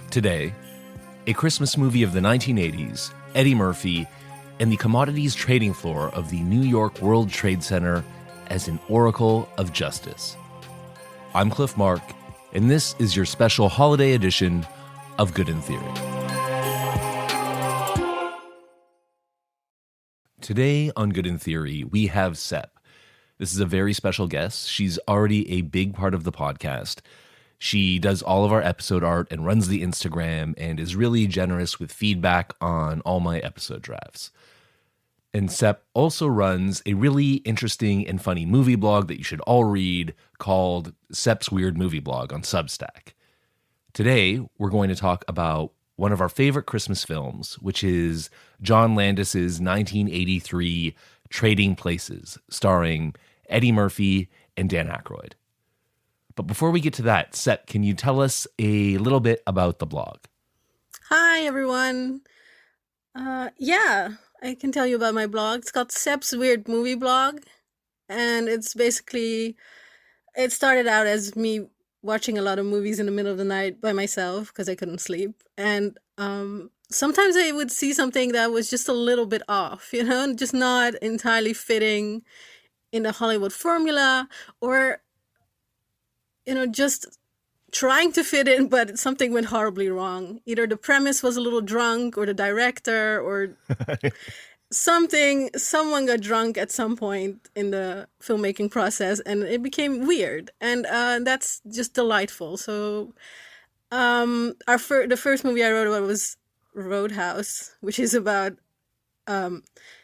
Today, a Christmas movie of the 1980s, Eddie Murphy, and the commodities trading floor of the New York World Trade Center as an oracle of justice. I'm Clif Mark, and this is your special holiday edition of Good in Theory. Today on Good in Theory, we have Sep. This is a very special guest. She's already a big part of the podcast. She does all of our episode art and runs the Instagram and is really generous with feedback on all my episode drafts. And Sep also runs a really interesting and funny movie blog that you should all read called Sep's Weird Movie Blog on Substack. Today, we're going to talk about one of our favorite Christmas films, which is John Landis's 1983 Trading Places, starring Eddie Murphy and Dan Aykroyd. But before we get to that, Sep, can you tell us a little bit about the blog? Hi, everyone. I can tell you about my blog. It's called Sep's Weird Movie Blog. And it's basically, it started out as me watching a lot of movies in the middle of the night by myself because I couldn't sleep. And sometimes I would see something that was just a little bit off, just not entirely fitting in the Hollywood formula, or just trying to fit in, but something went horribly wrong. Either the premise was a little drunk, or the director, or someone got drunk at some point in the filmmaking process, and it became weird. And that's just delightful. So the first movie I wrote about was Roadhouse, which is about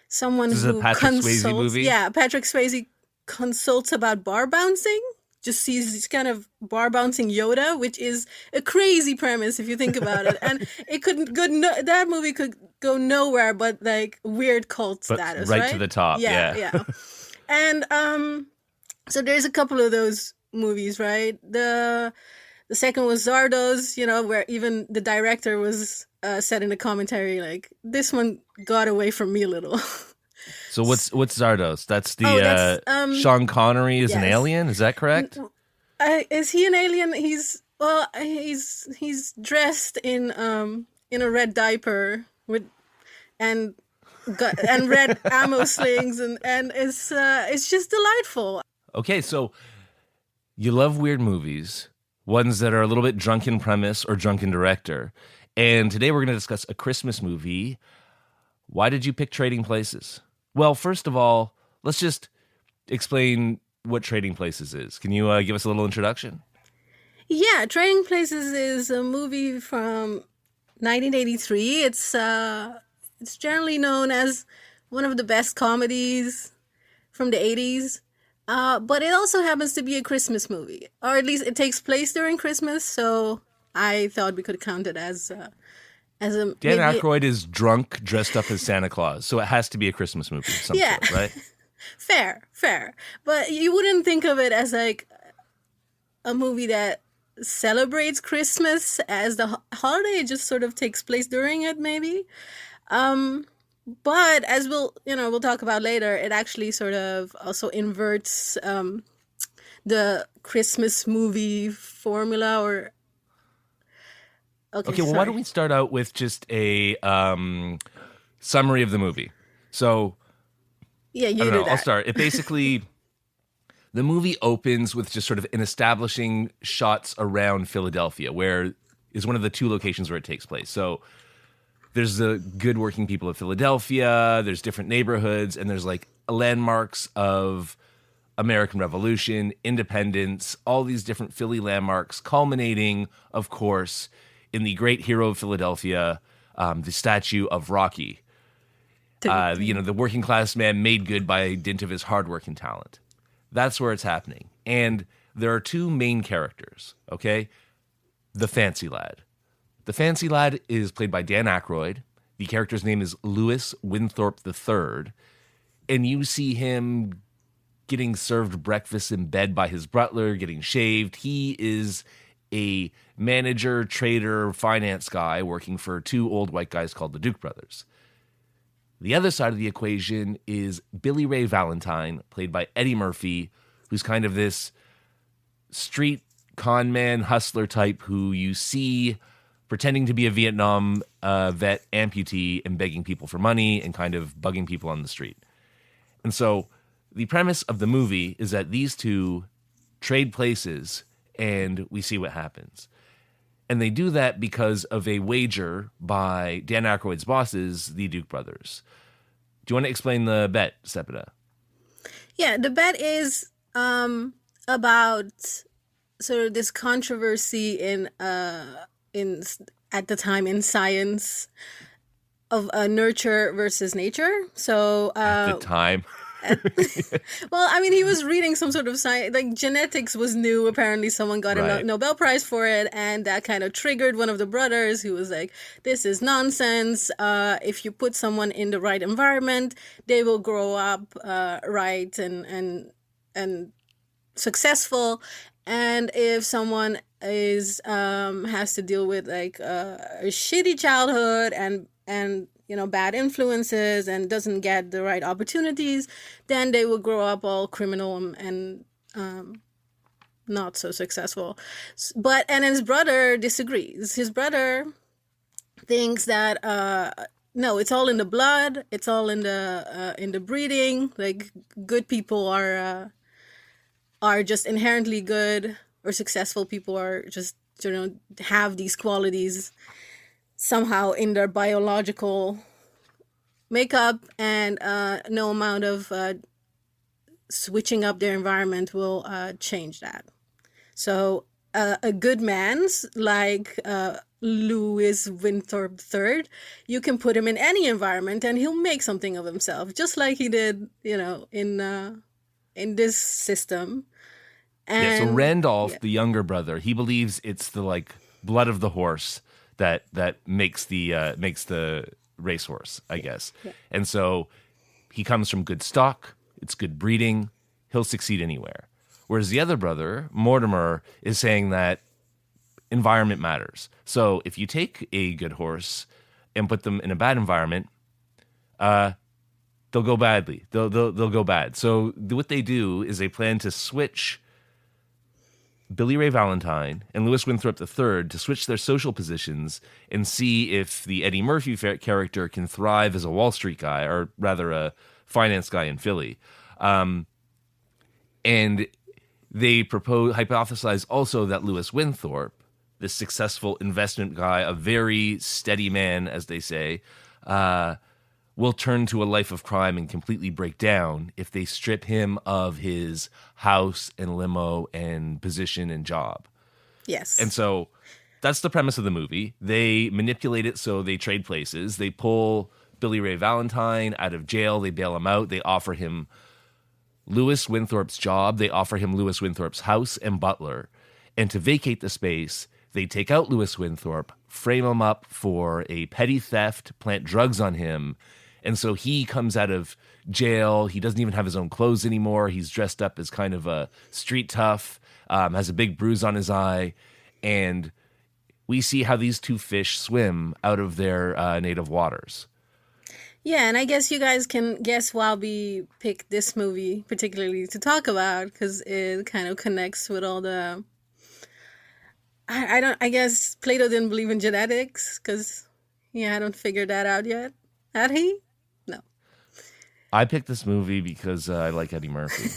someone this is who a Patrick Swayze movie? Yeah, Patrick Swayze consults about bar bouncing. Just sees this kind of bar bouncing Yoda, which is a crazy premise if you think about it. And it couldn't go. That movie could go nowhere but like weird cult status, right? Right to the top. Yeah. And so there's a couple of those movies, right? The second was Zardoz, where even the director was said in the commentary, like, this one got away from me a little. So what's Zardoz? That's Sean Connery is an alien. Is that correct? Is he an alien? He's dressed in a red diaper and red ammo slings, and it's just delightful. Okay, so you love weird movies, ones that are a little bit drunken premise or drunken director, and today we're going to discuss a Christmas movie. Why did you pick Trading Places? Well, first of all, let's just explain what Trading Places is. Can you give us a little introduction? Yeah, Trading Places is a movie from 1983. It's generally known as one of the best comedies from the 80s. But it also happens to be a Christmas movie, or at least it takes place during Christmas. So I thought we could count it as Dan Aykroyd is drunk, dressed up as Santa Claus, so it has to be a Christmas movie of some sort, right? Fair. But you wouldn't think of it as like a movie that celebrates Christmas as the holiday. It just sort of takes place during it, maybe. But as we'll talk about later, it actually sort of also inverts the Christmas movie formula, or Okay, well, why don't we start out with just a summary of the movie? So, yeah, you I don't do know, that. I'll start. It basically, the movie opens with just sort of an establishing shots around Philadelphia, where is one of the two locations where it takes place. So there's the good working people of Philadelphia, there's different neighborhoods, and there's like landmarks of American Revolution, independence, all these different Philly landmarks, culminating, of course, in the great hero of Philadelphia, the statue of Rocky. The working class man made good by dint of his hard work and talent. That's where it's happening. And there are two main characters, okay? The Fancy Lad. The Fancy Lad is played by Dan Aykroyd. The character's name is Louis Winthorpe III. And you see him getting served breakfast in bed by his butler, getting shaved. He is a manager, trader, finance guy working for two old white guys called the Duke brothers. The other side of the equation is Billy Ray Valentine, played by Eddie Murphy, who's kind of this street con man, hustler type who you see pretending to be a Vietnam vet amputee and begging people for money and kind of bugging people on the street. And so the premise of the movie is that these two trade places and we see what happens. And they do that because of a wager by Dan Aykroyd's bosses, the Duke brothers. Do you want to explain the bet, Sepida? Yeah, the bet is about sort of this controversy in at the time in science of nurture versus nature. So At the time. well, I mean, he was reading some sort of science, like genetics was new. Apparently, someone got a Right. Nobel Prize for it, and that kind of triggered one of the brothers who was like, "This is nonsense. If you put someone in the right environment, they will grow up right and successful. And if someone is has to deal with like a shitty childhood and bad influences and doesn't get the right opportunities, then they will grow up all criminal and not so successful." And his brother disagrees. His brother thinks that no, it's all in the blood. It's all in the breeding. Like good people are just inherently good, or successful people are just have these qualities somehow in their biological makeup, and no amount of switching up their environment will change that. So a good man's like Louis Winthrop III, you can put him in any environment and he'll make something of himself, just like he did, in this system. Yeah, so And Randolph, yeah. the younger brother, he believes it's the like blood of the horse that makes the racehorse, I guess. Yeah. And so he comes from good stock, it's good breeding, he'll succeed anywhere. Whereas the other brother, Mortimer, is saying that environment matters. So if you take a good horse and put them in a bad environment, they'll go badly. They'll go bad. So what they do is they plan to switch Billy Ray Valentine and Louis Winthrop III to switch their social positions and see if the Eddie Murphy character can thrive as a Wall Street guy, or rather a finance guy in Philly. And they hypothesize also that Louis Winthrop, this successful investment guy, a very steady man, as they say, will turn to a life of crime and completely break down if they strip him of his house and limo and position and job. Yes. And so that's the premise of the movie. They manipulate it so they trade places. They pull Billy Ray Valentine out of jail. They bail him out. They offer him Louis Winthrop's job. They offer him Louis Winthrop's house and butler. And to vacate the space, they take out Louis Winthrop, frame him up for a petty theft, plant drugs on him. And so he comes out of jail. He doesn't even have his own clothes anymore. He's dressed up as kind of a street tough, has a big bruise on his eye. And we see how these two fish swim out of their native waters. Yeah, and I guess you guys can guess why we picked this movie particularly to talk about, because it kind of connects with all the... I guess Plato didn't believe in genetics, because he hadn't figured that out yet. Had he? No. I picked this movie because I like Eddie Murphy.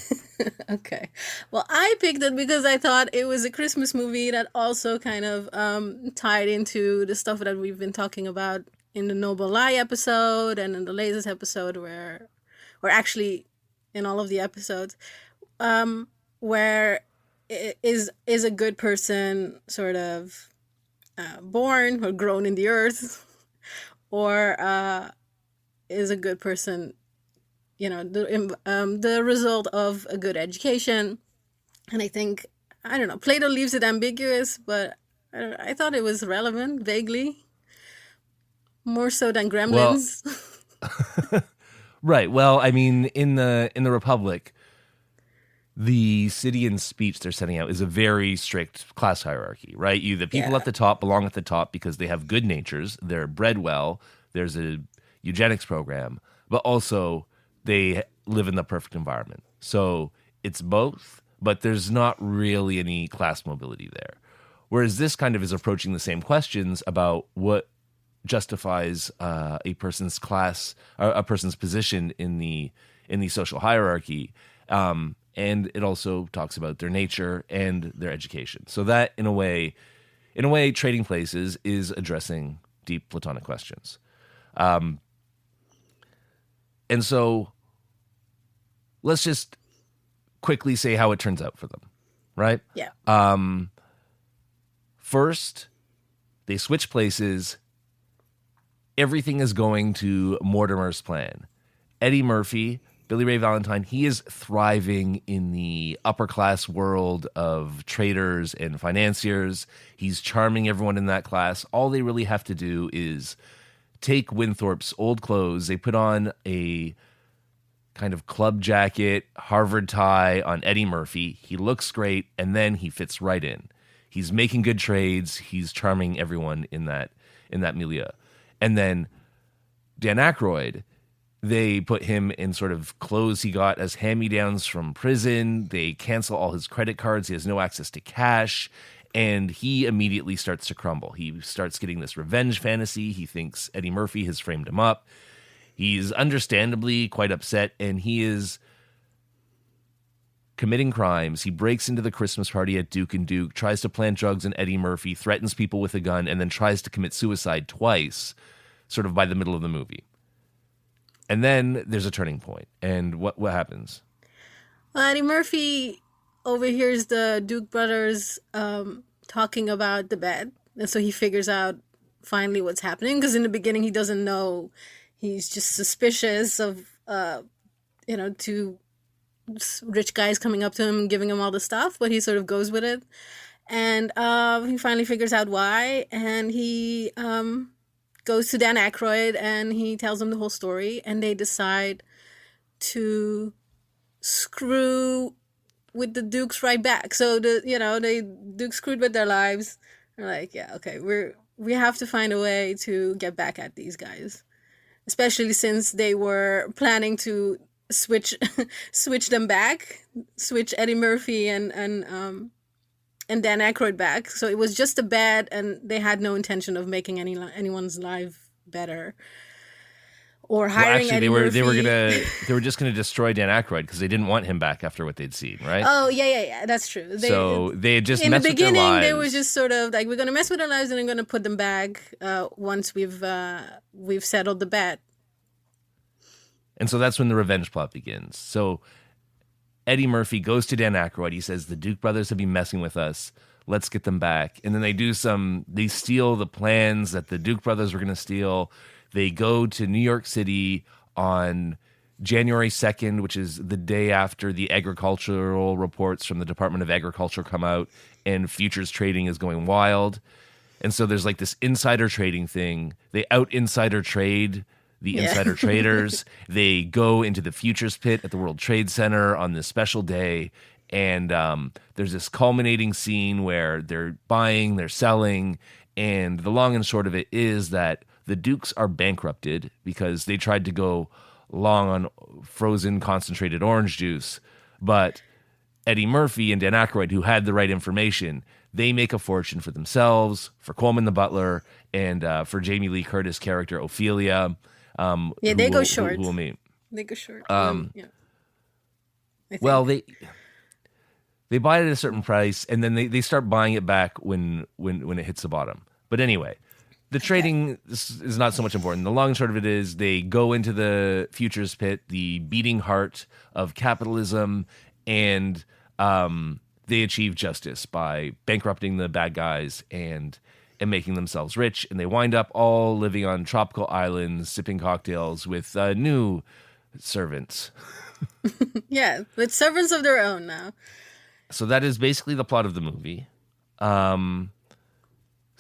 Okay. Well, I picked it because I thought it was a Christmas movie that also kind of tied into the stuff that we've been talking about in the Noble Lie episode and in the latest episode or actually in all of the episodes, where is a good person sort of born or grown in the earth, or is a good person, the result of a good education. And I think, I don't know, Plato leaves it ambiguous, but I thought it was relevant, vaguely. More so than Gremlins. Well, right. Well, I mean, in the Republic, the city and speech they're setting out is a very strict class hierarchy, right? The people at the top belong at the top because they have good natures. They're bred well. There's a eugenics program, but also they live in the perfect environment. So it's both, but there's not really any class mobility there. Whereas this kind of is approaching the same questions about what justifies a person's class, a person's position in the social hierarchy, and it also talks about their nature and their education. So that, in a way, Trading Places is addressing deep Platonic questions. And so let's just quickly say how it turns out for them, right? Yeah. First, they switch places. Everything is going to Mortimer's plan. Eddie Murphy, Billy Ray Valentine, he is thriving in the upper class world of traders and financiers. He's charming everyone in that class. All they really have to do is take Winthorpe's old clothes. They put on a kind of club jacket, Harvard tie on Eddie Murphy. He looks great, and then he fits right in. He's making good trades. He's charming everyone in that milieu. And then Dan Aykroyd, they put him in sort of clothes he got as hand-me-downs from prison. They cancel all his credit cards. He has no access to cash. And he immediately starts to crumble. He starts getting this revenge fantasy. He thinks Eddie Murphy has framed him up. He's understandably quite upset, and he is committing crimes. He breaks into the Christmas party at Duke and Duke, tries to plant drugs on Eddie Murphy, threatens people with a gun, and then tries to commit suicide twice, sort of by the middle of the movie. And then there's a turning point. And what happens? Well, Eddie Murphy overhears the Duke brothers talking about the bet. And so he figures out finally what's happening. Because in the beginning, he doesn't know. He's just suspicious of, two rich guys coming up to him and giving him all the stuff. But he sort of goes with it. And he finally figures out why. And he goes to Dan Aykroyd and he tells him the whole story, and they decide to screw with the Dukes right back. So they Dukes screwed with their lives. They're like, yeah, okay, we have to find a way to get back at these guys, especially since they were planning to switch them back, switch Eddie Murphy and Dan Aykroyd back. So it was just a bet, and they had no intention of making anyone's life better or hiring Eddie Murphy. They were just gonna destroy Dan Aykroyd because they didn't want him back after what they'd seen, right? Oh yeah, that's true. They had just in messed the beginning with their lives. They were just sort of like, we're gonna mess with their lives and we're gonna put them back once we've settled the bet. And so that's when the revenge plot begins. So Eddie Murphy goes to Dan Aykroyd. He says, the Duke brothers have been messing with us. Let's get them back. And then they steal the plans that the Duke brothers were going to steal. They go to New York City on January 2nd, which is the day after the agricultural reports from the Department of Agriculture come out, and futures trading is going wild. And so there's like this insider trading thing. They out-insider trade the insider traders. They go into the futures pit at the World Trade Center on this special day, and there's this culminating scene where they're buying, they're selling, and the long and short of it is that the Dukes are bankrupted because they tried to go long on frozen concentrated orange juice, but Eddie Murphy and Dan Aykroyd, who had the right information, they make a fortune for themselves, for Coleman the butler, and for Jamie Lee Curtis' character Ophelia. They go short. Who will meet. They go short. Well, they buy it at a certain price, and then they start buying it back when it hits the bottom. But anyway, the trading is not so much important. The long and short of it is they go into the futures pit, the beating heart of capitalism, and they achieve justice by bankrupting the bad guys and making themselves rich, and they wind up all living on tropical islands, sipping cocktails with new servants. Yeah, with servants of their own now. So that is basically the plot of the movie.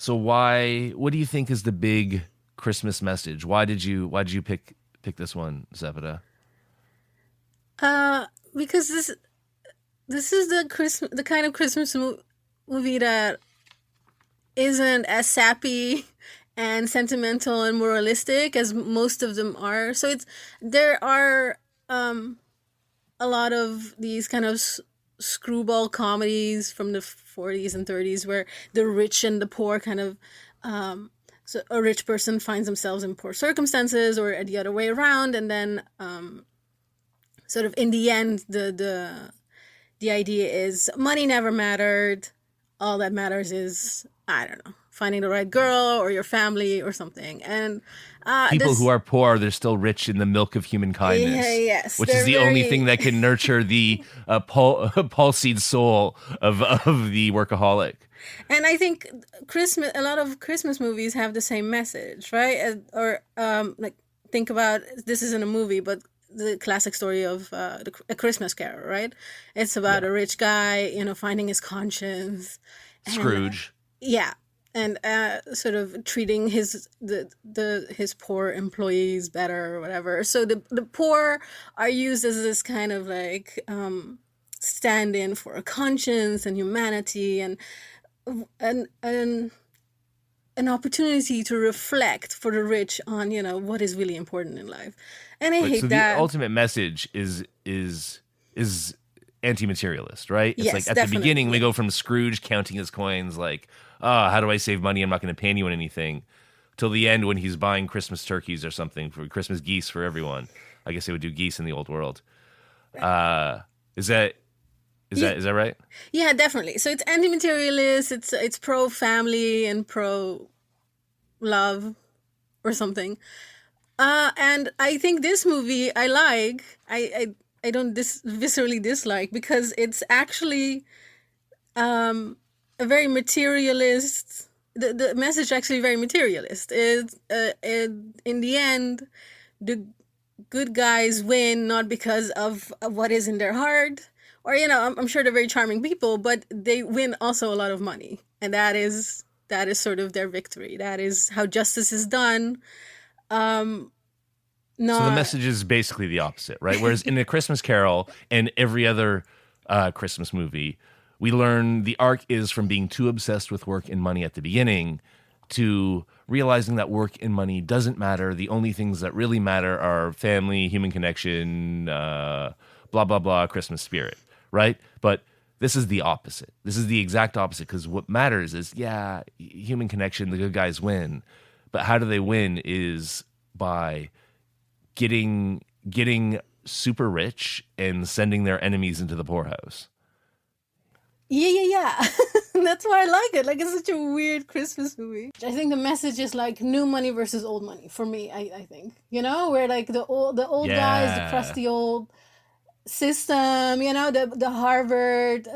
So what do you think is the big Christmas message? Why did you pick this one, Zepeda? Because this is the kind of Christmas movie that isn't as sappy and sentimental and moralistic as most of them are. So there are a lot of these kind of screwball comedies from the 40s and 30s where the rich and the poor kind of so a rich person finds themselves in poor circumstances or the other way around, and then sort of in the end the idea is money never mattered. All that matters is, I don't know, finding the right girl or your family or something. And People this, who are poor, they're still rich in the milk of human kindness, yes, which is they're the only very thing that can nurture the pulsed soul of the workaholic. and I think Christmas, a lot of Christmas movies have the same message, right? Or like think about, this isn't a movie, but the classic story of A Christmas Carol, right? It's about Yeah. a rich guy, finding his conscience, and Scrooge. yeah, and sort of treating his poor employees better or whatever. So the poor are used as this kind of like stand-in for a conscience and humanity, and an opportunity to reflect for the rich on what is really important in life. And I But so hate the that. ultimate message is anti-materialist, right? It's Yes, like at the beginning we definitely. go from Scrooge counting his coins, like, how do I save money? I'm not going to pay anyone anything, till the end when he's buying Christmas turkeys or something for Christmas geese for everyone. I guess they would do geese in the old world. Uh, is that Yeah, is that right? yeah, definitely. So it's anti-materialist. It's pro family and pro love or something. And I think this movie I like. I don't viscerally dislike because it's actually a very materialist. The message actually very materialist. In the end, the good guys win not because of what is in their heart, or I'm sure they're very charming people, but they win also a lot of money, and that is sort of their victory. That is how justice is done. So the Not message is basically the opposite, right? Whereas in A Christmas Carol and every other Christmas movie, we learn the arc is from being too obsessed with work and money at the beginning to realizing that work and money doesn't matter. The only things that really matter are family, human connection, blah, blah, blah, Christmas spirit, right? But this is the opposite. This is the exact opposite, because what matters is, yeah, human connection, the good guys win. But how do they win is by getting super rich and sending their enemies into the poorhouse. yeah. That's why I like it. Like, it's such a weird Christmas movie. I think the message is like new money versus old money for me. I think where like the old guys, the Yeah. crusty old system. The Harvard.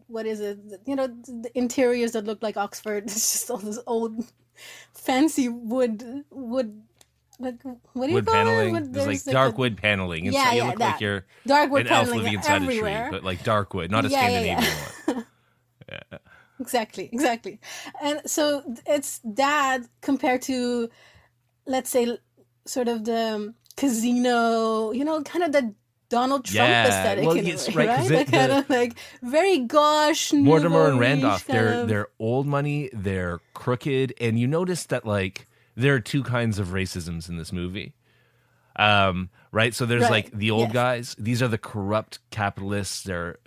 What is it? The interiors that look like Oxford. It's just all this old fancy wood. Like, what do you Wood call it? paneling. There's like There's like dark a wood paneling. yeah, You yeah, look like that you're dark wood an elf paneling living inside a tree, everywhere. but like dark wood, not a Yeah, yeah, Scandinavian yeah. one. Yeah. Exactly. And so it's that compared to, let's say, sort of the casino, kind of the Donald Trump Yeah. aesthetic Well, in a yes, way, right. Because right? That kind of like very gauche, Mortimer nouveau and riche Randolph, kind of. they're old money, they're crooked, and you notice that like there are two kinds of racisms in this movie. Right? So there's like Right. the old Yes. guys. These are the corrupt capitalists. They're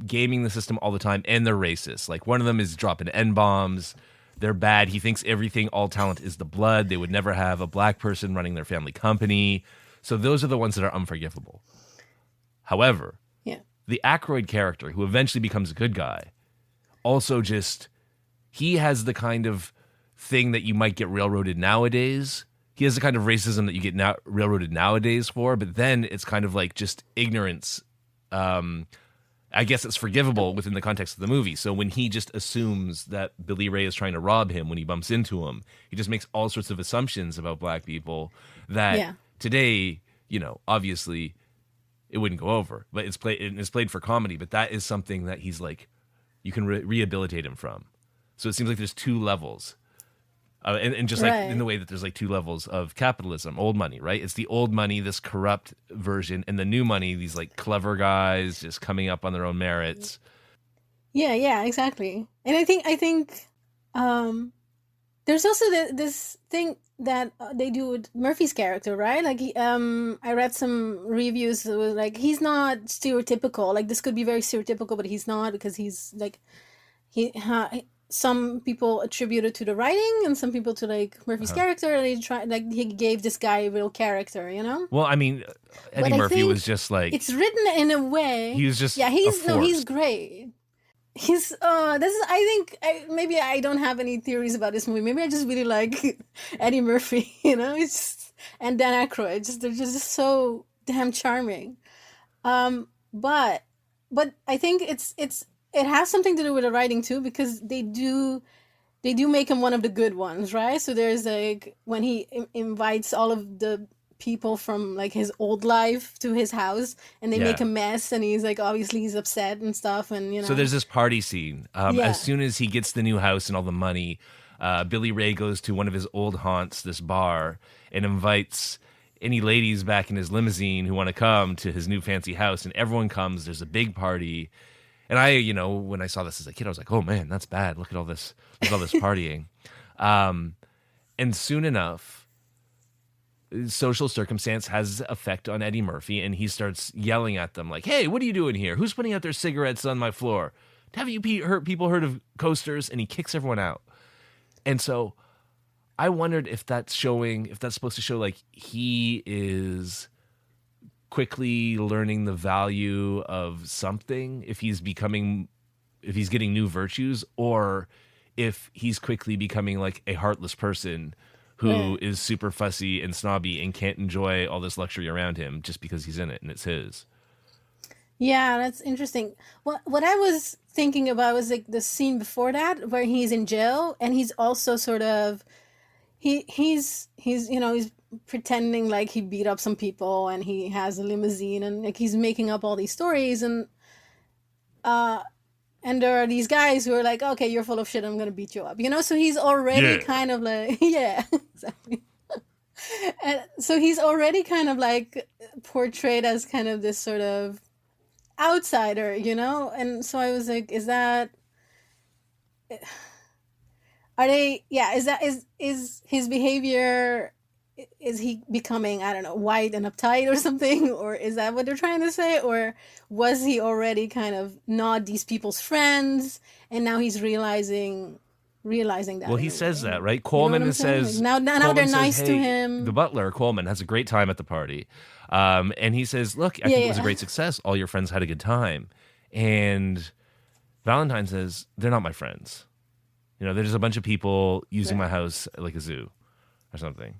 gaming the system all the time, and they're racist. Like one of them is dropping N bombs. They're bad. He thinks everything, all talent is the blood. They would never have a black person running their family company. So those are the ones that are unforgivable. However, Yeah. the Aykroyd character, who eventually becomes a good guy, also just he has the kind of thing that you might get railroaded nowadays. He has the kind of racism that you get railroaded nowadays for, but then it's kind of like just ignorance. I guess it's forgivable within the context of the movie. So when he just assumes that Billy Ray is trying to rob him when he bumps into him, he just makes all sorts of assumptions about black people that Yeah. today, obviously it wouldn't go over. But it's played for comedy. But that is something that he's like, you can rehabilitate him from. So it seems like there's two levels. And just like in Right. the way that there's like two levels of capitalism, old money, right? It's the old money, this corrupt version, and the new money, these like clever guys just coming up on their own merits. Yeah, exactly. And I think there's also this thing they do with Murphy's character, right? Like, I read some reviews that was like he's not stereotypical. Like, this could be very stereotypical, but he's not, because he's like some people attribute it to the writing and some people to like Murphy's character, and he gave this guy a real character, you know. Well, I mean, Eddie But I Murphy think was just like it's written in a way. he was just Yeah, a he's no, he's force. great. He's this is, I think, maybe I don't have any theories about this movie. Maybe I just really like Eddie Murphy, you know. It's just, and Dan Aykroyd. They're just so damn charming. But I think it has something to do with the writing too, because they do make him one of the good ones, right? So there's like when he invites all of the people from like his old life to his house, and they Yeah. make a mess, and he's like, obviously he's upset and stuff, and you know. So there's this party scene. Yeah. As soon as he gets the new house and all the money, Billy Ray goes to one of his old haunts, this bar, and invites any ladies back in his limousine who want to come to his new fancy house. And everyone comes. There's a big party. And I, when I saw this as a kid, I was like, oh man, that's bad. Look at all this partying. And soon enough, social circumstance has effect on Eddie Murphy, and he starts yelling at them like, hey, what are you doing here? Who's putting out their cigarettes on my floor? Have you people heard of coasters? And he kicks everyone out. And so I wondered if that's supposed to show like he is quickly learning the value of something, if he's getting new virtues, or if he's quickly becoming like a heartless person who is super fussy and snobby and can't enjoy all this luxury around him just because he's in it and it's his. Yeah, that's interesting. What I was thinking about was like the scene before that, where he's in jail, and he's also sort of he's he's pretending like he beat up some people, and he has a limousine, and like he's making up all these stories, and there are these guys who are like, okay, you're full of shit, I'm gonna beat you up, you know. So he's already kind of like yeah, exactly. And so he's already kind of like portrayed as kind of this sort of outsider, you know. And so I was like, is his behavior, is he becoming, I don't know, white and uptight or something, or is that what they're trying to say, or was he already kind of not these people's friends, and now he's realizing that? Well, he says that, right? Coleman says now they're nice says, to hey, him. The butler, Coleman, has a great time at the party. And he says, look, I think it was a great success. All your friends had a good time. And Valentine says, they're not my friends. There's a bunch of people using my house like a zoo or something.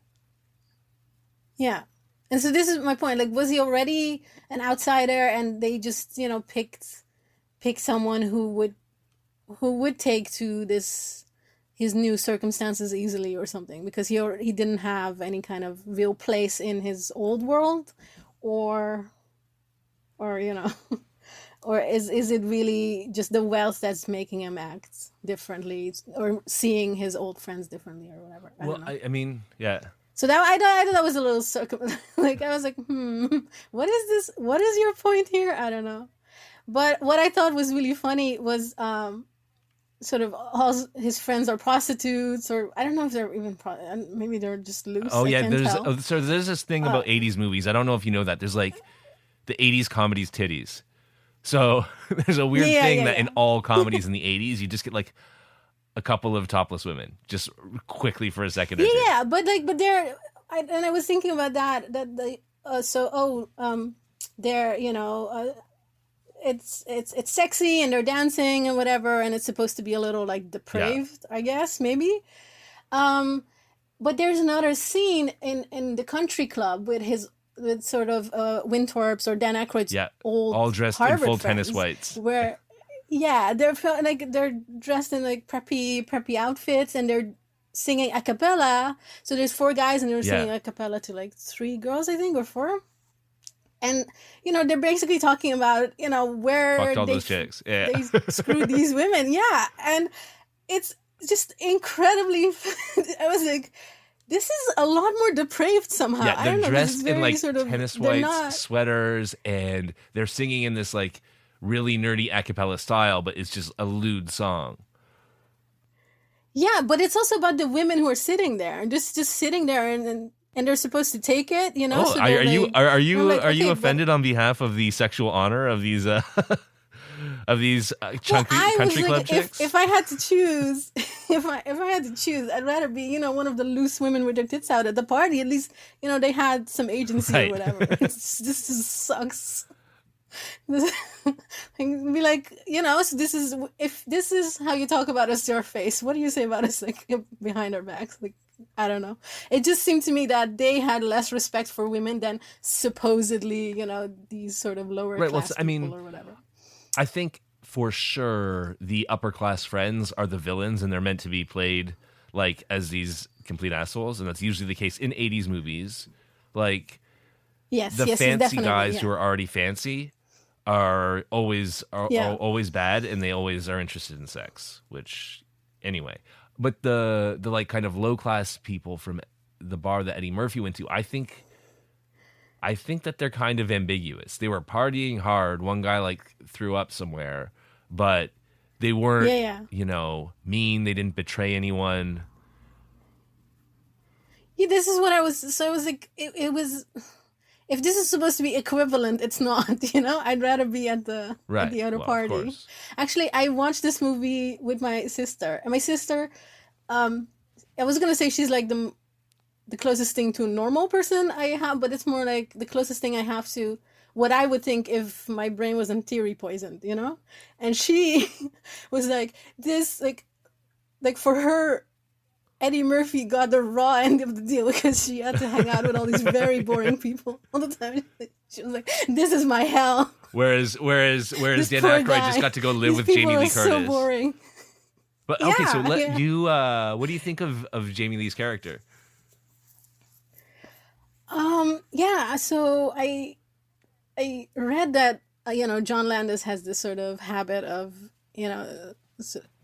Yeah. And so this is my point. Like, was he already an outsider, and they just, picked someone who would take to his new circumstances easily or something, because he didn't have any kind of real place in his old world, or or is it really just the wealth that's making him act differently, or seeing his old friends differently, or whatever? I don't know. I mean, yeah. So that I thought that was a little like, I was like, what is this? What is your point here? I don't know. But what I thought was really funny was sort of all his friends are prostitutes, or I don't know if they're even maybe they're just loose. Oh yeah, there's this thing about 80s movies. I don't know if you know that. There's like the 80s comedies titties. So there's a weird thing that in all comedies in the 80s, you just get like a couple of topless women just quickly for a second. Yeah, but they're, and I was thinking about that they're, it's sexy, and they're dancing and whatever, and it's supposed to be a little like depraved, I guess, maybe. But there's another scene in the country club with sort of Winthorpe's or Dan Aykroyd's old all dressed Harvard in full friends, tennis whites, where they're dressed in like preppy outfits, and they're singing a cappella. So there's 4 guys, and they're singing a cappella to like 3 girls, I think, or 4. And they're basically talking about where fucked all those chicks. Yeah, they screwed these women. Yeah, and it's just incredibly. I was like, this is a lot more depraved somehow. Yeah, they're dressed in like sort of, tennis whites, sweaters, and they're singing in this like really nerdy a cappella style, but it's just a lewd song. Yeah, but it's also about the women who are sitting there and just sitting there, and they're supposed to take it, you know. Oh, So they're like, I'm like, are you okay, but offended on behalf of the sexual honor of these of these well, chunky I was country club like, chicks? if I had to choose, if I had to choose, I'd rather be, one of the loose women with their tits out at the party. At least, they had some agency or Right. whatever. This just sucks. This, and be like, so this is, if this is how you talk about us to our face, what do you say about us like behind our backs? Like, I don't know. It just seemed to me that they had less respect for women than supposedly, these sort of lower Right. Well, class I mean, people or whatever. I think for sure the upper class friends are the villains, and they're meant to be played like as these complete assholes, and that's usually the case in '80s movies. Like Yes, the yes, it's fancy definitely, guys yeah. who are already fancy are Yeah. always bad, and they always are interested in sex. Which, anyway, but the like kind of low class people from the bar that Eddie Murphy went to, I think that they're kind of ambiguous. They were partying hard. One guy like threw up somewhere, but they weren't, Yeah, yeah. mean. They didn't betray anyone. Yeah, this is what I was, so I was like, it was, if this is supposed to be equivalent, it's not, I'd rather be at Right. the other Well, of party. course. Actually, I watched this movie with my sister, and my sister, um, I was gonna say she's like the closest thing to a normal person I have, but it's more like the closest thing I have to what I would think if my brain was in theory poisoned. And she was like, this, like for her, Eddie Murphy got the raw end of the deal because she had to hang out with all these very boring people all the time. She was like, "This is my hell." Whereas This Dan poor Aykroyd just guy. got to go live These with people Jamie are Lee so Curtis. boring. But okay, so Yeah, let yeah. you. What do you think of Jamie Lee's character? Yeah. So I read that John Landis has this sort of habit of you know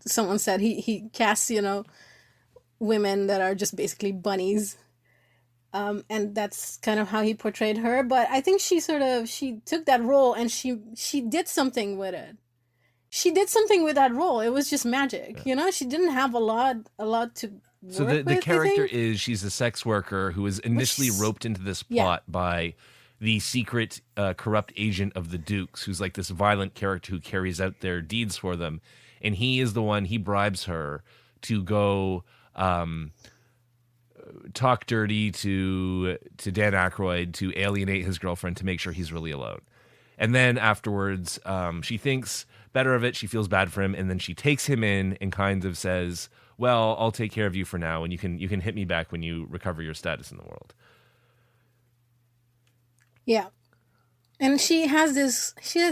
someone said he casts women that are just basically bunnies, and that's kind of how he portrayed her. But I think she took that role and she did something with it. She did something with that role. It was just magic. She didn't have a lot to So work the with, I character think. is she's a sex worker who was But initially she's roped into this yeah, plot by the secret corrupt agent of the Dukes, who's like this violent character who carries out their deeds for them, and he bribes her to go talk dirty to Dan Aykroyd to alienate his girlfriend to make sure he's really alone. And then afterwards, she thinks better of it. She feels bad for him, and then she takes him in and kind of says, "Well, I'll take care of you for now, and you can hit me back when you recover your status in the world." yeah. And she has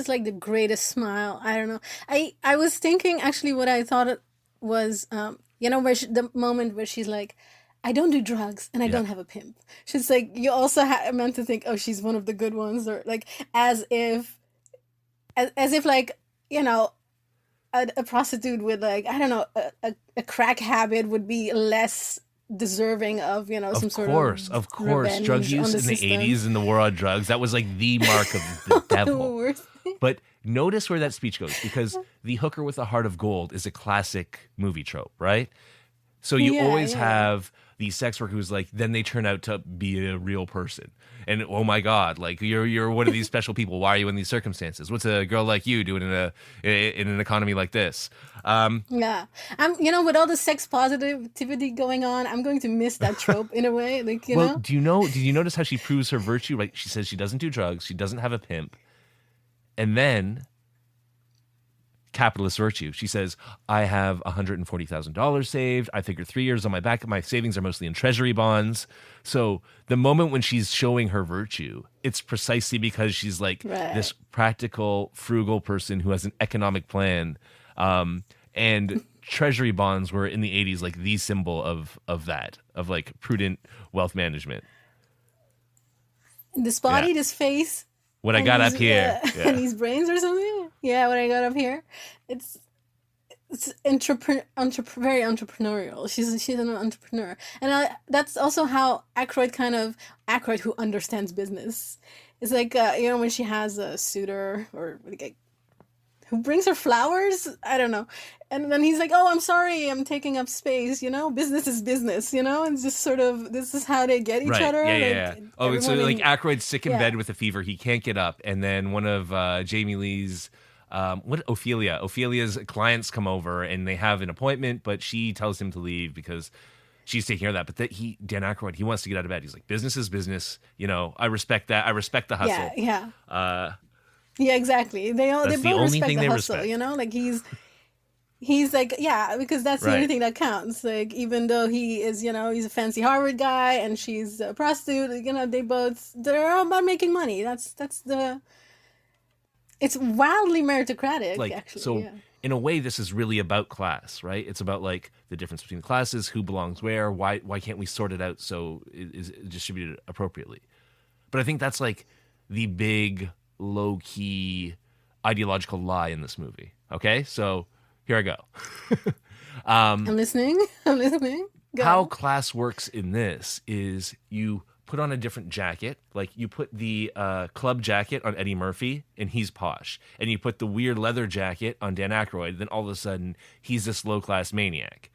like the greatest smile. I don't know. I was thinking actually what I thought it was, where the moment where she's like, I don't do drugs and I Yeah, don't have a pimp. She's like, you also meant to think, oh, she's one of the good ones, or like as if like, you know, a prostitute with like, I don't know, a crack habit would be less deserving of, some sort of of course. Drug revenge on use the in the system. '80s and the war on drugs, that was like the mark of the The devil. worst. But notice where that speech goes, because the hooker with a heart of gold is a classic movie trope, right? So you Yeah, always yeah. have the sex worker who's like, then they turn out to be a real person. And oh my God, like you're one of these special people. Why are you in these circumstances? What's a girl like you doing in an economy like this? Yeah. with all the sex positivity going on, I'm going to miss that trope in a way. Like, Well, did you notice how she proves her virtue? Right? She says she doesn't do drugs, she doesn't have a pimp, and then capitalist virtue. She says, I have $140,000 saved. I figure 3 years on my back. My savings are mostly in treasury bonds. So the moment when she's showing her virtue, it's precisely because she's like right. this practical, frugal person who has an economic plan. And treasury bonds were in the 80s like the symbol of that, of like prudent wealth management. This Yeah. body, this face, What I and got up here. and Yeah. these brains or something. Yeah, what I got up here, it's it's very entrepreneurial. She's an entrepreneur, and that's also how Aykroyd, who understands business, is like when she has a suitor or like who brings her flowers. I don't know. And then he's like, "Oh, I'm sorry, I'm taking up space. Business is business. And just sort of this is how they get each Right. other. Yeah, yeah, Like yeah. Oh, and so everyone like in Aykroyd's sick in yeah, bed with a fever. He can't get up, and then one of Jamie Lee's what Ophelia's clients come over and they have an appointment, but she tells him to leave because she's taking care of that. But Dan Aykroyd, he wants to get out of bed. He's like, business is business. I respect that. I respect the yeah, hustle. yeah, Uh, yeah. Exactly. They that's the both only respect thing the they hustle. respect. Like he's like, yeah, because that's the only Right. thing that counts. Like, even though he is, he's a fancy Harvard guy and she's a prostitute, they're all about making money. That's the it's wildly meritocratic, Like, actually. so Yeah. in a way, this is really about class, right? It's about like the difference between the classes, who belongs where, why can't we sort it out so it is distributed appropriately? But I think that's like the big low key ideological lie in this movie. Okay, so here I go. I'm listening. I'm listening. How Go. class works in this is you put on a different jacket. Like you put the club jacket on Eddie Murphy and he's posh. And you put the weird leather jacket on Dan Aykroyd, then all of a sudden he's this low class maniac.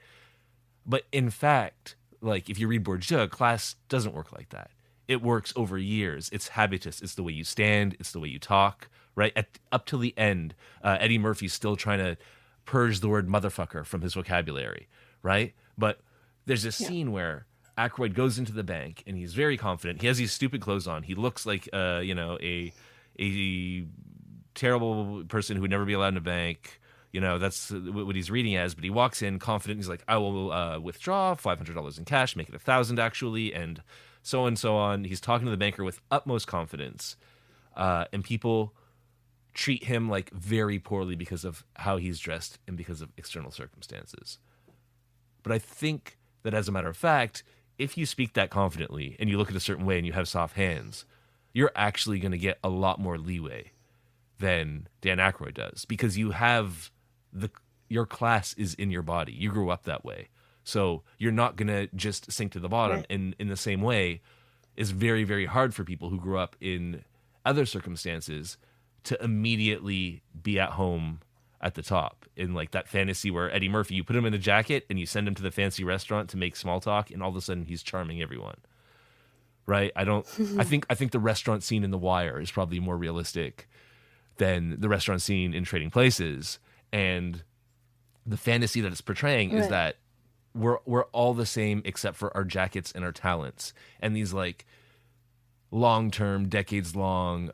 But in fact, like if you read Bourdieu, class doesn't work like that. It works over years. It's habitus. It's the way you stand. It's the way you talk. Right up till the end, Eddie Murphy's still trying to purge the word motherfucker from his vocabulary. Right, but there's this Yeah. scene where Aykroyd goes into the bank and he's very confident. He has these stupid clothes on. He looks like a terrible person who would never be allowed in a bank. That's what he's reading as. But he walks in confident. He's like, I will withdraw $500 in cash, make it 1,000 actually, and so on. He's talking to the banker with utmost confidence, and people treat him like very poorly because of how he's dressed and because of external circumstances. But I think that as a matter of fact, if you speak that confidently and you look at a certain way and you have soft hands, you're actually going to get a lot more leeway than Dan Aykroyd does because you have your class is in your body. You grew up that way. So you're not going to just sink to the bottom. Right. And in the same way, it's very, very hard for people who grew up in other circumstances to immediately be at home at the top in like that fantasy where Eddie Murphy, you put him in a jacket and you send him to the fancy restaurant to make small talk and all of a sudden he's charming everyone. Right? I think the restaurant scene in The Wire is probably more realistic than the restaurant scene in Trading Places. And the fantasy that it's portraying is Right. that we're all the same except for our jackets and our talents. And these like long-term, decades-long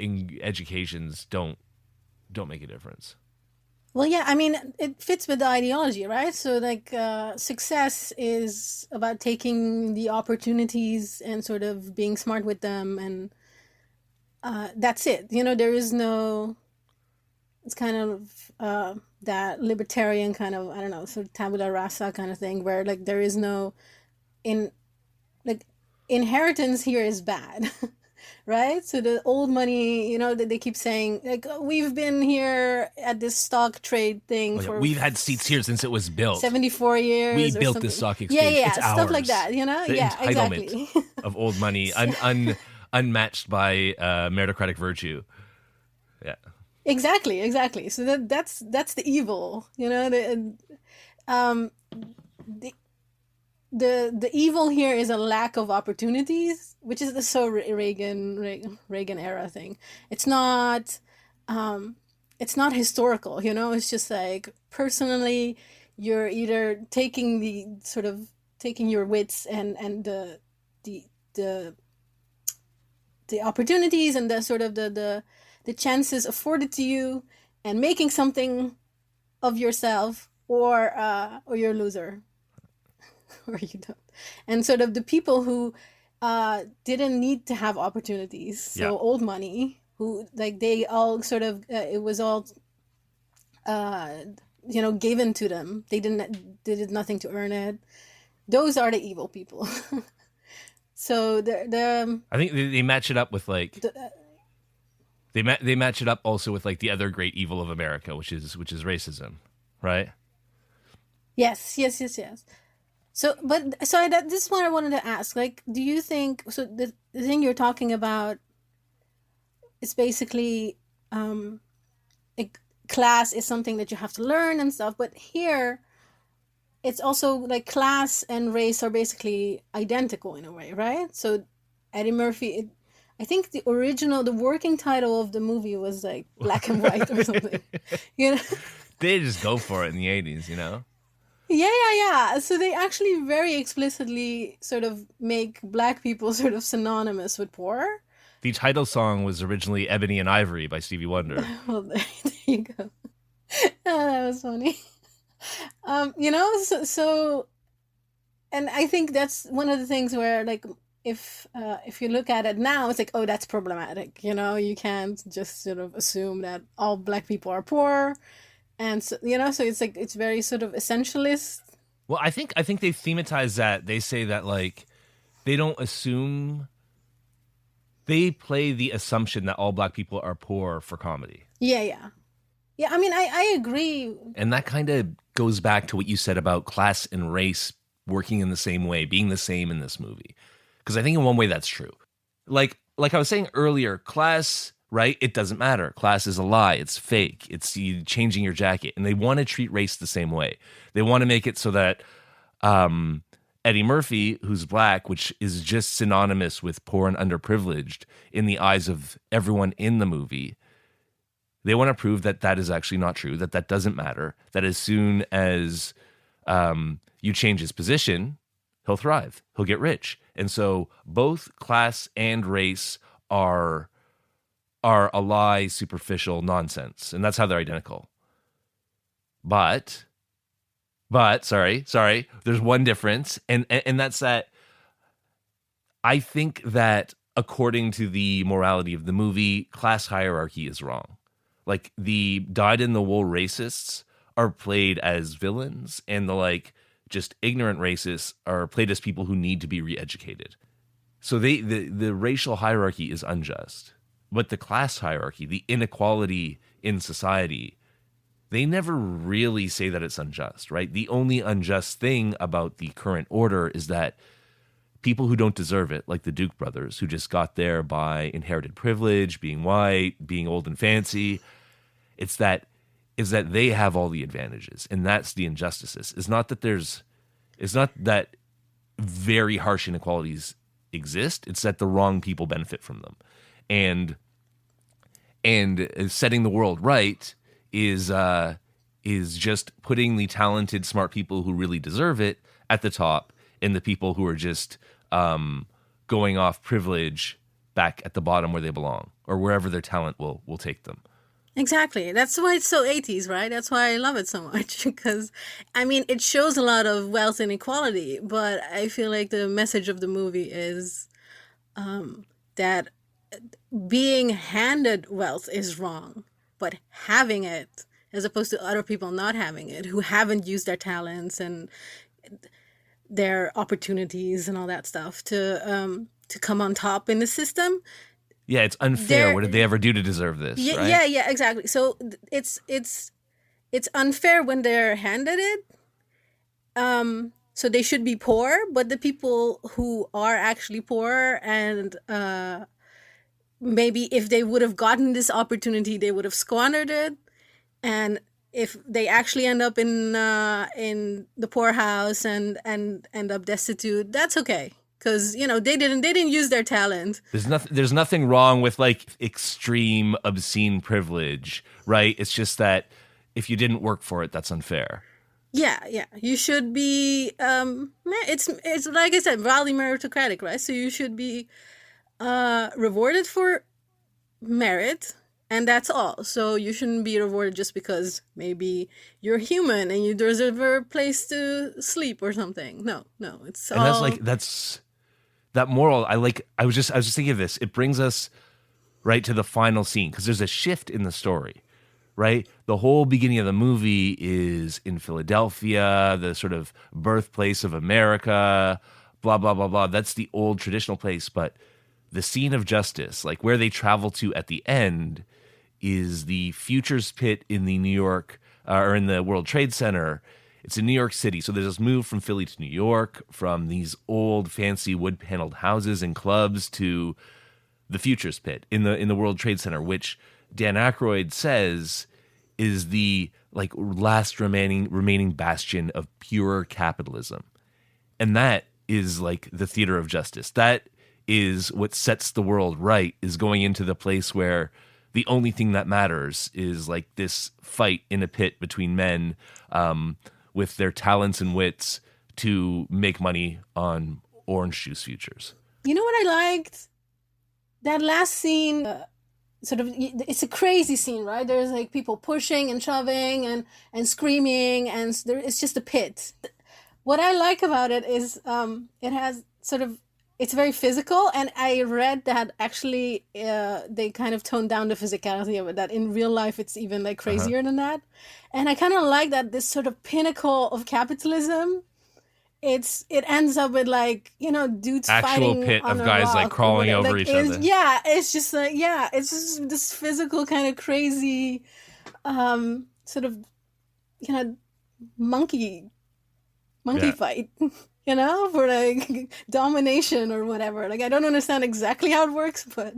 educations don't make a difference. Well, yeah, I mean, it fits with the ideology, right? So, like, success is about taking the opportunities and sort of being smart with them, and that's it. There is no. It's kind of that libertarian kind of, I don't know, sort of tabula rasa kind of thing, where like there is no in like inheritance here is bad. Right? So the old money, that they keep saying, like, "Oh, we've been here at this stock trade thing Oh, yeah. for We've had seats here since it was built. 74 We years or built something." this stock Yeah, exchange. yeah, It's stuff like ours. that, The Yeah, entitlement exactly. of old money, unmatched by meritocratic virtue. Yeah. Exactly. So that's the evil, um the the evil here is a lack of opportunities, which is the Reagan era thing. It's not it's not historical, it's just like personally you're either taking your wits and the the the opportunities and the sort of the chances afforded to you and making something of yourself, or you're a loser. Or you don't. And sort of the people who didn't need to have opportunities, Yeah. so old money, who like they all sort of it was all uh given to them. They did nothing to earn it. Those are the evil people. So I think they match it up with like the they match it up also with like the other great evil of America, which is racism, right? yes. So, this is what I wanted to ask. Like, do you think so? The thing you're talking about is basically like, class is something that you have to learn and stuff. But here, it's also like class and race are basically identical in a way, right? So Eddie Murphy, I think the working title of the movie was like Black and White or something. You know? They just go for it in the 80s, you know? Yeah, yeah, yeah. So they actually very explicitly sort of make black people sort of synonymous with poor. The title song was originally Ebony and Ivory by Stevie Wonder. Well, there you go. Oh, that was funny. So and I think that's one of the things where, like, if you look at it now, it's like, oh, that's problematic. You can't just sort of assume that all black people are poor, and so it's like it's very sort of essentialist. Well, I think they thematize that. They say that, like, they don't assume, they play the assumption that all black people are poor for comedy. Yeah, yeah, yeah. I mean, I agree. And that kind of goes back to what you said about class and race working in the same way, being the same in this movie. Because I think in one way that's true. Like I was saying earlier, class, right? It doesn't matter. Class is a lie. It's fake. It's you changing your jacket. And they want to treat race the same way. They want to make it so that Eddie Murphy, who's black, which is just synonymous with poor and underprivileged in the eyes of everyone in the movie, they want to prove that that is actually not true, that that doesn't matter, that as soon as you change his position, he'll thrive, he'll get rich. And so both class and race are a lie, superficial nonsense, and that's how they're identical. But sorry, there's one difference, and that's that I think that according to the morality of the movie, class hierarchy is wrong. Like, the dyed-in-the-wool racists are played as villains, and the, like, just ignorant racists are played as people who need to be re-educated. So the racial hierarchy is unjust. But the class hierarchy, the inequality in society, they never really say that it's unjust, right? The only unjust thing about the current order is that people who don't deserve it, like the Duke brothers, who just got there by inherited privilege, being white, being old and fancy, is that they have all the advantages, and that's the injustices. It's not that very harsh inequalities exist. It's that the wrong people benefit from them, and setting the world right is just putting the talented, smart people who really deserve it at the top, and the people who are just going off privilege back at the bottom where they belong, or wherever their talent will take them. Exactly. That's why it's so 80s, right? That's why I love it so much. Because, I mean, it shows a lot of wealth inequality, but I feel like the message of the movie is that being handed wealth is wrong, but having it, as opposed to other people not having it, who haven't used their talents and their opportunities and all that stuff to come on top in the system. Yeah, it's unfair. What did they ever do to deserve this? Yeah, right? yeah, exactly. So it's unfair when they're handed it. So they should be poor, but the people who are actually poor and maybe if they would have gotten this opportunity, they would have squandered it. And if they actually end up in the poorhouse and end up destitute, that's okay. Because they didn't use their talent. There's nothing wrong with, like, extreme obscene privilege, right? It's just that if you didn't work for it, that's unfair. Yeah, yeah. You should be. It's like I said, wildly meritocratic, right? So you should be rewarded for merit, and that's all. So you shouldn't be rewarded just because maybe you're human and you deserve a place to sleep or something. No, it's and all. that's that moral. I was just thinking of this. It brings us right to the final scene, because there's a shift in the story, right? The whole beginning of the movie is in Philadelphia, the sort of birthplace of America, blah, blah, blah, blah. That's the old traditional place. But the scene of justice, like where they travel to at the end, is the futures pit in the New York, or in the World Trade Center. It's in New York City. So there's this move from Philly to New York, from these old fancy wood paneled houses and clubs to the futures pit in the World Trade Center, which Dan Aykroyd says is the like last remaining bastion of pure capitalism. And that is like the theater of justice. That is what sets the world right, is going into the place where the only thing that matters is like this fight in a pit between men with their talents and wits to make money on orange juice futures. You know what I liked? That last scene, sort of, it's a crazy scene, right? There's like people pushing and shoving and screaming, and it's just a pit. What I like about it is it has sort of, it's very physical, and I read that actually they kind of toned down the physicality of it, that in real life it's even like crazier than that. And I kind of like that this sort of pinnacle of capitalism, it ends up with like, dudes Actual fighting pit on of a guys rock like or crawling whatever. over Like, each other. yeah, it's just like, yeah, it's just this physical kind of crazy sort of, you know monkey Yeah. fight, for like domination or whatever. Like, I don't understand exactly how it works, but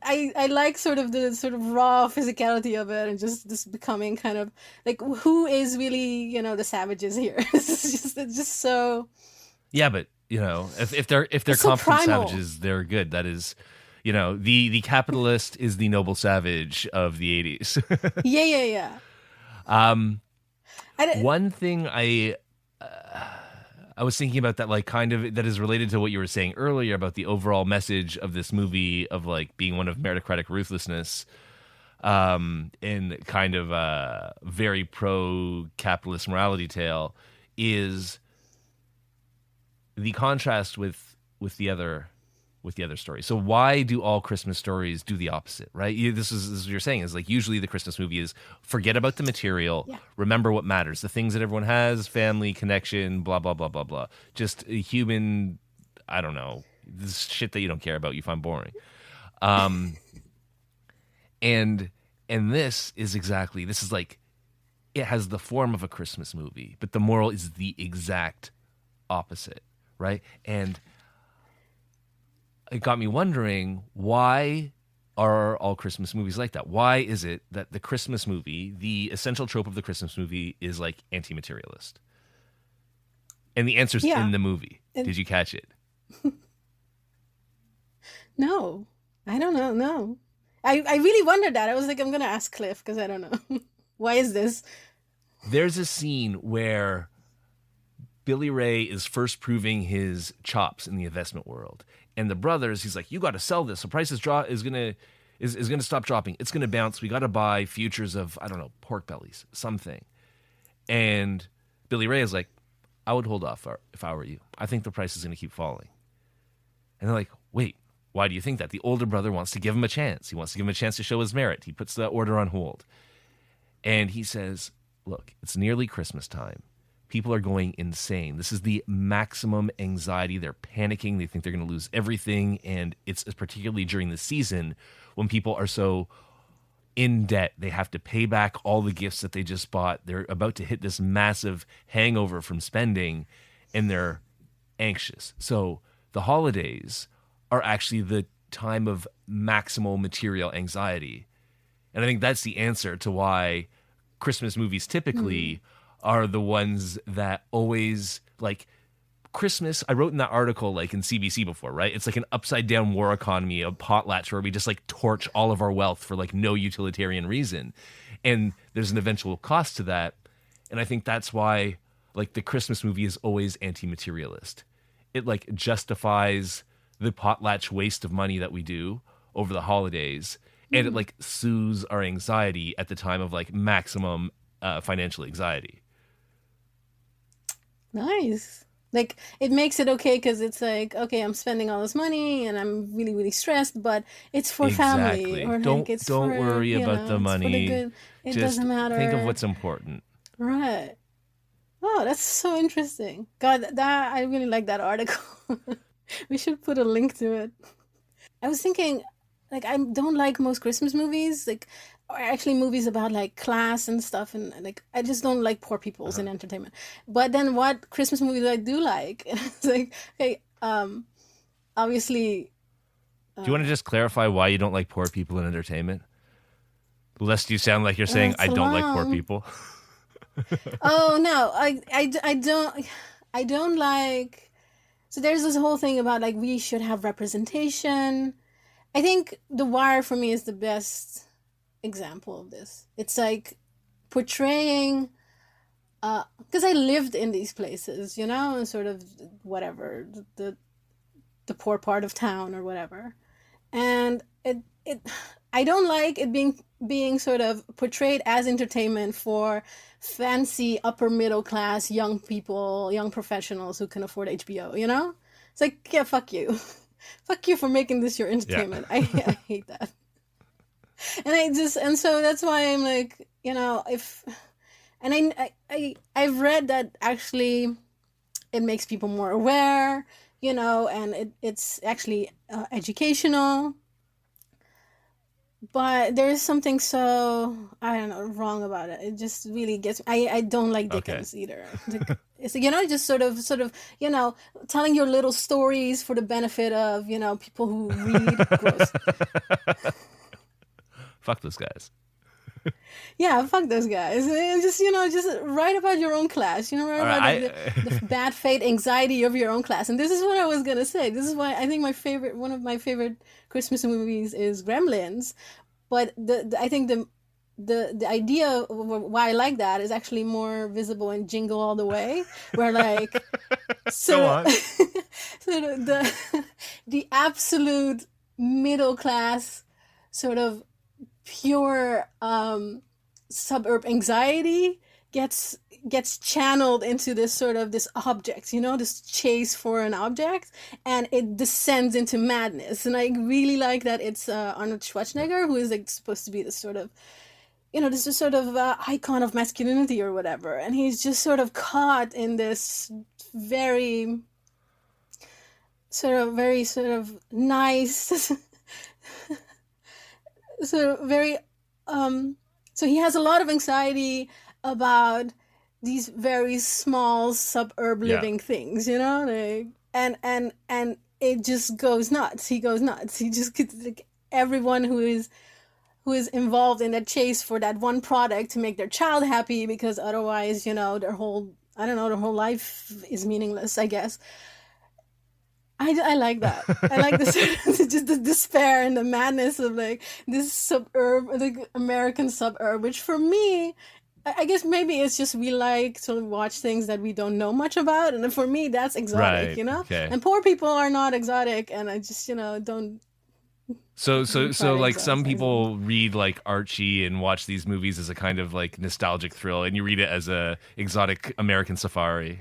I like sort of the sort of raw physicality of it, and just this becoming kind of like, who is really, the savages here? It's just so, Yeah, but if they're it's so competent primal. savages, they're good. That is, the capitalist is the noble savage of the 80s. Yeah. I did, One thing I was thinking about that, like, kind of that is related to what you were saying earlier about the overall message of this movie of like being one of meritocratic ruthlessness, and kind of a very pro-capitalist morality tale, is the contrast with the other story. So why do all Christmas stories do the opposite, right? This is what you're saying, is like usually the Christmas movie is forget about the material, yeah. remember what matters, the things that everyone has, family, connection, blah, blah, blah, blah, blah. Just a human, I don't know, this shit that you don't care about, you find boring. And this is like, it has the form of a Christmas movie, but the moral is the exact opposite, right? And it got me wondering, why are all Christmas movies like that? Why is it that the Christmas movie, the essential trope of the Christmas movie, is like anti-materialist? And the answer's Yeah. in the movie. Did you catch it? No, I don't know. No, I really wondered that. I was like, I'm gonna ask Cliff because I don't know. Why is this? There's a scene where Billy Ray is first proving his chops in the investment world, and the brothers, he's like, "You got to sell this. The price is gonna stop dropping. It's gonna bounce. We got to buy futures of, I don't know, pork bellies, something." And Billy Ray is like, "I would hold off if I were you. I think the price is gonna keep falling." And they're like, "Wait, why do you think that?" The older brother wants to give him a chance. He wants to give him a chance to show his merit. He puts the order on hold, and he says, "Look, it's nearly Christmas time. People are going insane. This is the maximum anxiety. They're panicking. They think they're going to lose everything. And it's particularly during the season when people are so in debt. They have to pay back all the gifts that they just bought. They're about to hit this massive hangover from spending, and they're anxious. So the holidays are actually the time of maximal material anxiety." And I think that's the answer to why Christmas movies typically are the ones that always, like, Christmas, I wrote in that article, like in CBC before, right? It's like an upside down war economy, a potlatch where we just like torch all of our wealth for like no utilitarian reason. And there's an eventual cost to that. And I think that's why like the Christmas movie is always anti-materialist. It like justifies the potlatch waste of money that we do over the holidays. And it like soothes our anxiety at the time of like maximum financial anxiety. Nice. Like, it makes it okay because it's like, okay, I'm spending all this money and I'm really, really stressed, but it's for family, Exactly. or like it's Don't for, worry about the it's for the money. good. It Just doesn't think of matter. what's important. Right. Oh, that's so interesting. God, that I really like that article. We should put a link to it. I was thinking, like, I don't like most Christmas movies, like, or actually movies about like class and stuff, and like, I just don't like poor people's in entertainment. But then, what Christmas movies I do like? It's like, hey, obviously, Do you want to just clarify why you don't like poor people in entertainment? Lest you sound like you're saying, That's I so don't like poor long. people. Oh no, I don't like. So there's this whole thing about like we should have representation. I think The Wire for me is the best example of this. It's like portraying, because I lived in these places, you know, and sort of whatever the poor part of town or whatever, and it I don't like it being sort of portrayed as entertainment for fancy upper middle class young people, young professionals who can afford HBO, you know? It's like, yeah, fuck you. Fuck you for making this your Yeah. entertainment. I hate that. And so that's why I'm like, you know, if and I've read that actually it makes people more aware, you know, and it's actually educational. But there is something so, I don't know, wrong about it. It just really gets. I don't like Okay. Dickens either. It's, you know, just sort of you know, telling your little stories for the benefit of, you know, people who read. Gross. Fuck those guys. Yeah, fuck those guys. And just, you know, just write about your own class. You know, write All about right, the bad fate, anxiety of your own class. And this is what I was gonna say. This is why I think one of my favorite Christmas movies is Gremlins. But I think the idea of why I like that is actually more visible in Jingle All the Way, where like Go on. sort of the absolute middle class sort of pure suburb anxiety gets channeled into this sort of this object, you know, this chase for an object, and it descends into madness. And I really like that it's Arnold Schwarzenegger, who is like supposed to be this sort of, you know, this is sort of icon of masculinity or whatever, and he's just sort of caught in this very sort of nice so very so he has a lot of anxiety about these very small suburb living things, you know, like, and it just goes nuts. He goes nuts. He just gets like everyone who is involved in that chase for that one product to make their child happy, because otherwise, you know, their whole life is meaningless, I guess. I like that. I like this just the despair and the madness of like this suburb, like American suburb, which for me, I guess maybe it's just we like to watch things that we don't know much about, and for me that's exotic, Right, you know. okay. And poor people are not exotic, and I just, you know, don't. So like some Exotic. people read like Archie and watch these movies as a kind of like nostalgic thrill, and you read it as a exotic American safari.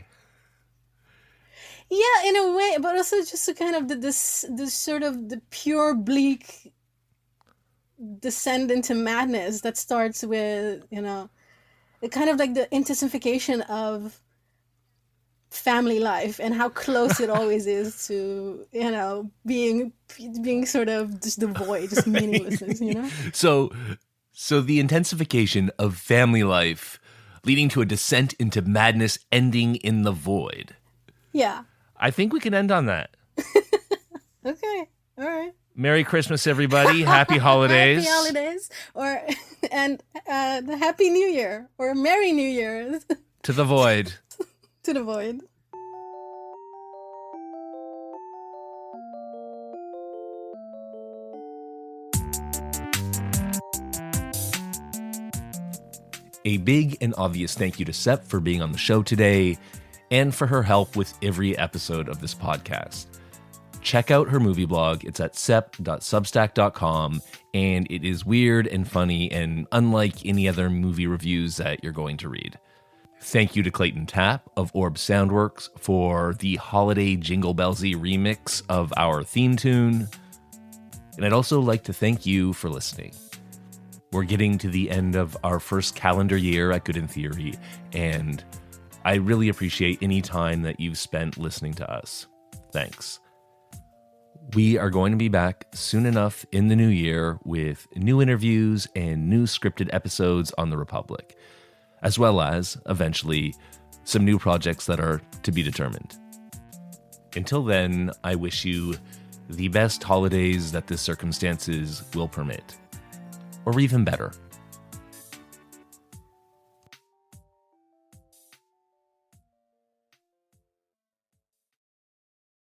Yeah, in a way, but also just a kind of this sort of the pure bleak descent into madness that starts with, you know, the kind of like the intensification of family life and how close it always is to, you know, being sort of just the void, just meaninglessness, you know. So the intensification of family life leading to a descent into madness ending in the void. Yeah. I think we can end on that. Okay. All right. Merry Christmas, everybody. Happy holidays. Happy holidays, and the Happy New Year or Merry New Year. To the void. To the void. A big and obvious thank you to Sep for being on the show today and for her help with every episode of this podcast. Check out her movie blog. It's at sep.substack.com, and it is weird and funny and unlike any other movie reviews that you're going to read. Thank you to Clayton Tapp of Orb Soundworks for the holiday Jingle Bellsy remix of our theme tune. And I'd also like to thank you for listening. We're getting to the end of our first calendar year at Good in Theory, and I really appreciate any time that you've spent listening to us. Thanks. We are going to be back soon enough in the new year with new interviews and new scripted episodes on the Republic, as well as, eventually, some new projects that are to be determined. Until then, I wish you the best holidays that the circumstances will permit. Or even better.